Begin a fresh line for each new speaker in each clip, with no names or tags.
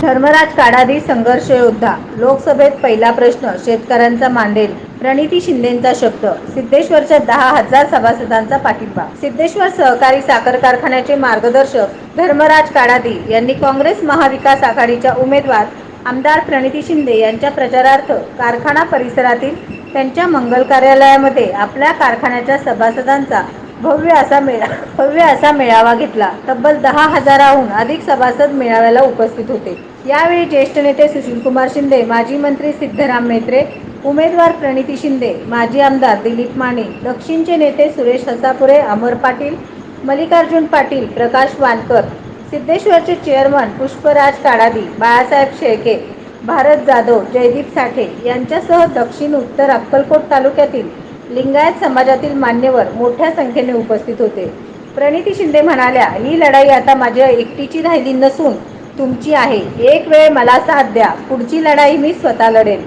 धर्मराज काडादी संघर्ष योद्धा. लोकसभेत पहिला प्रश्न शेतकऱ्यांचा मांडेल. प्रणिती शिंदेंचा शब्द. सिद्धेश्वरच्या 10,000 सभासदांचा पाठिंबा. सिद्धेश्वर सहकारी साखर कारखान्याचे मार्गदर्शक धर्मराज काडादी यांनी काँग्रेस महाविकास आघाडीच्या उमेदवार आमदार प्रणिती शिंदे यांच्या प्रचारार्थ कारखाना परिसरातील त्यांच्या मंगल कार्यालयामध्ये आपल्या कारखान्याच्या सभासदांचा भव्य असा मेळावा घेतला. तब्बल 10,000हून अधिक सभासद मेळाव्याला उपस्थित होते. यावेळी ज्येष्ठ नेते सुशीलकुमार शिंदे, माजी मंत्री सिद्धराम म्हेत्रे, उमेदवार प्रणिती शिंदे, माजी आमदार दिलीप माने, दक्षिणचे नेते सुरेश हसापुरे, अमर पाटील, मल्लिकार्जुन पाटील, प्रकाश वानकर, सिद्धेश्वरचे चेअरमन पुष्पराज काडादी, बाळासाहेब शेळके, भारत जाधव, जयदीप साठे यांच्यासह दक्षिण उत्तर अक्कलकोट तालुक्यातील लिंगायत समाजातील मान्यवर मोठ्या संख्येने उपस्थित होते. प्रणिती शिंदे म्हणाल्या, ही लढाई आता माझ्या एकटीची राहिली नसून तुमची आहे. एक वेळ मला साथ द्या, पुढची लढाई मी स्वतः लढेन.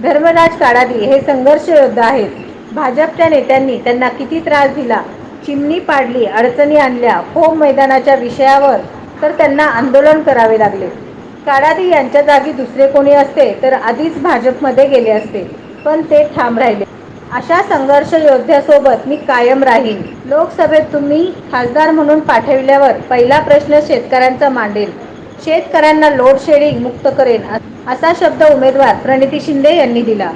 धर्मराज काडादी हे संघर्ष योद्धा आहेत. भाजपच्या नेत्यांनी त्यांना किती त्रास दिला, चिमणी पाडली, अडचणी आणल्या, फोम मैदानाच्या विषयावर तर त्यांना आंदोलन करावे लागले. काडादी यांच्या जागी दुसरे कोणी असते तर आधीच भाजपमध्ये गेले असते, पण ते ठाम राहिले. अशा संघर्ष योद्ध्यासोबत मी कायम राहीन. लोकसभेत तुम्ही खासदार म्हणून पाठविल्यावर पहिला प्रश्न शेतकऱ्यांचा मांडेल. शेतकऱ्यांना लोड शेडिंग मुक्त करेन, असा शब्द उमेदवार प्रणिती शिंदे यांनी दिला.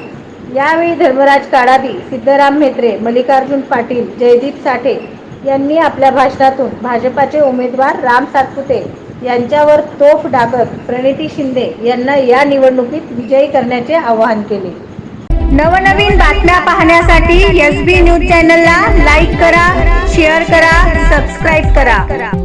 यावेळी धर्मराज काडादी, सिद्धराम म्हेत्रे, मल्लिकार्जुन पाटील, जयदीप साठे यांनी आपल्या भाषणातून भाजपाचे उमेदवार राम सातपुते यांच्यावर तोफ डागत प्रणिती शिंदे यांना या निवडणुकीत विजयी करण्याचे आवाहन केले.
नवनवीन बातम्या पाहण्यासाठी SB न्यूज चॅनलला लाईक करा, शेअर करा, सबस्क्राईब करा.